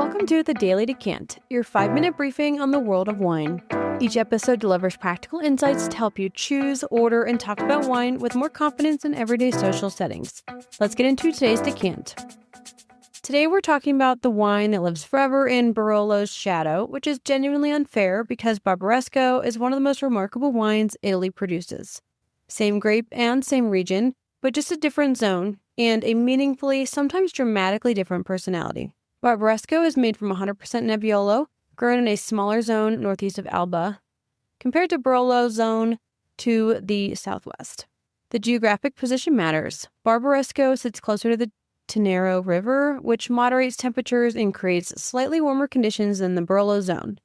Welcome to The Daily Decant, your 5-minute briefing on the world of wine. Each episode delivers practical insights to help you choose, order, and talk about wine with more confidence in everyday social settings. Let's get into today's decant. Today we're talking about the wine that lives forever in Barolo's shadow, which is genuinely unfair because Barbaresco is one of the most remarkable wines Italy produces. Same grape and same region, but just a different zone, and a meaningfully, sometimes dramatically different personality. Barbaresco is made from 100% Nebbiolo, grown in a smaller zone northeast of Alba, compared to Barolo's zone to the southwest. The geographic position matters. Barbaresco sits closer to the Tenero River, which moderates temperatures and creates slightly warmer conditions than the Barolo zone.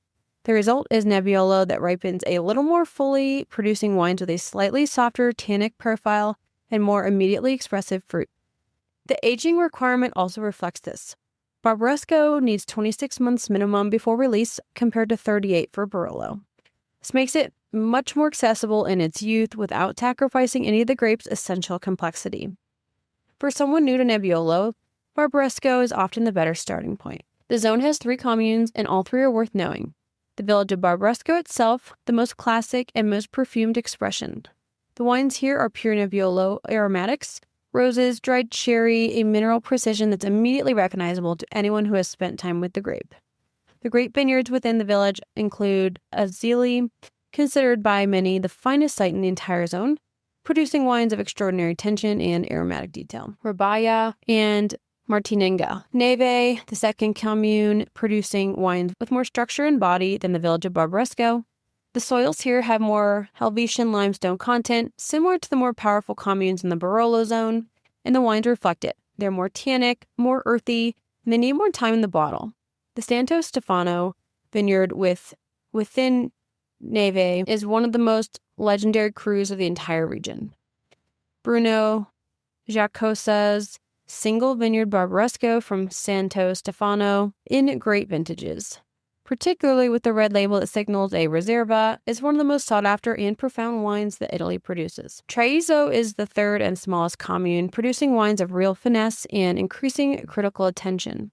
The result is Nebbiolo that ripens a little more fully, producing wines with a slightly softer tannic profile and more immediately expressive fruit. The aging requirement also reflects this. Barbaresco needs 26 months minimum before release compared to 38 for Barolo. This makes it much more accessible in its youth without sacrificing any of the grape's essential complexity. For someone new to Nebbiolo, Barbaresco is often the better starting point. The zone has 3 communes, and all 3 are worth knowing. The village of Barbaresco itself, the most classic and most perfumed expression. The wines here are pure Nebbiolo aromatics, roses, dried cherry, a mineral precision that's immediately recognizable to anyone who has spent time with the grape. The grape vineyards within the village include Azzili, considered by many the finest site in the entire zone, producing wines of extraordinary tension and aromatic detail. Rabaya and Martinenga. Neve, the second commune, producing wines with more structure and body than the village of Barbaresco. The soils here have more Helvetian limestone content, similar to the more powerful communes in the Barolo zone, and the wines reflect it. They're more tannic, more earthy, and they need more time in the bottle. The Santo Stefano vineyard within Neve is one of the most legendary crus of the entire region. Bruno Giacosa's single vineyard Barbaresco from Santo Stefano in great vintages, particularly with the red label that signals a Reserva, is one of the most sought-after and profound wines that Italy produces. Treviso is the third and smallest commune, producing wines of real finesse and increasing critical attention.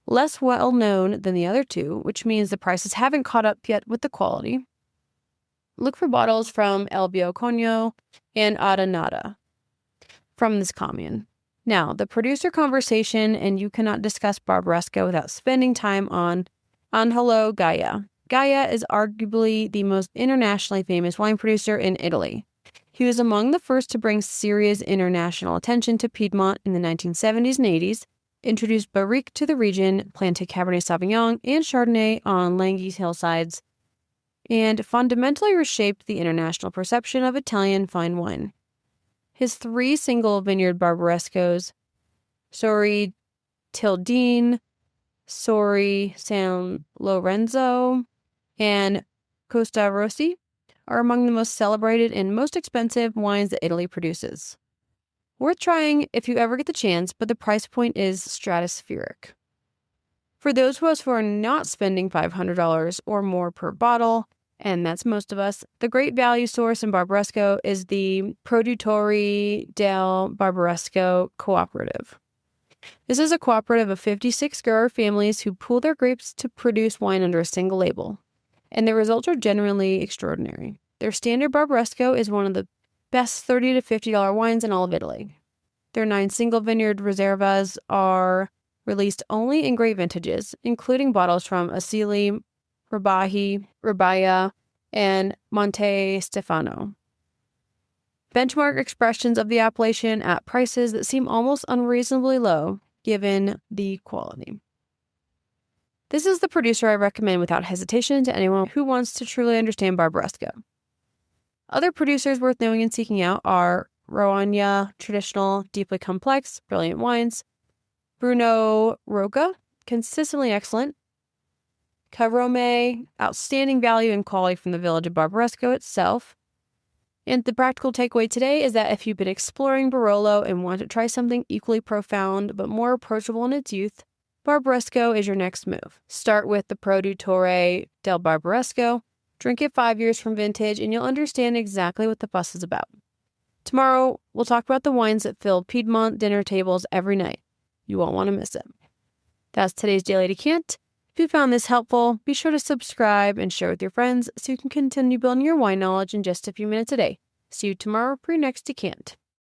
Less well-known than the other 2, which means the prices haven't caught up yet with the quality. Look for bottles from El Biocogno and Adanata from this commune. Now, the producer conversation, and you cannot discuss Barbaresco without spending time on Angelo Gaja. Gaja is arguably the most internationally famous wine producer in Italy. He was among the first to bring serious international attention to Piedmont in the 1970s and 80s, introduced Barrique to the region, planted Cabernet Sauvignon and Chardonnay on Langhes hillsides, and fundamentally reshaped the international perception of Italian fine wine. His 3 single vineyard Barbarescos, Sori Tildine, Sori San Lorenzo, and Costa Rossi, are among the most celebrated and most expensive wines that Italy produces. Worth trying if you ever get the chance, but the price point is stratospheric. For those of us who are not spending $500 or more per bottle, and that's most of us, the great value source in Barbaresco is the Produttori del Barbaresco Cooperative. This is a cooperative of 56 grower families who pool their grapes to produce wine under a single label, and the results are genuinely extraordinary. Their standard Barbaresco is one of the best $30 to $50 wines in all of Italy. Their 9 single vineyard Reservas are released only in great vintages, including bottles from Azzili, Rabaya, and Monte Stefano. Benchmark expressions of the appellation at prices that seem almost unreasonably low, given the quality. This is the producer I recommend without hesitation to anyone who wants to truly understand Barbaresco. Other producers worth knowing and seeking out are Roagna, traditional, deeply complex, brilliant wines, Bruno Rocca, consistently excellent, Carome, outstanding value and quality from the village of Barbaresco itself. And the practical takeaway today is that if you've been exploring Barolo and want to try something equally profound but more approachable in its youth, Barbaresco is your next move. Start with the Produttore del Barbaresco, drink it 5 years from vintage, and you'll understand exactly what the fuss is about. Tomorrow, we'll talk about the wines that fill Piedmont dinner tables every night. You won't want to miss it. That's today's Daily Decant. If you found this helpful, be sure to subscribe and share with your friends so you can continue building your wine knowledge in just a few minutes a day. See you tomorrow for your next decant.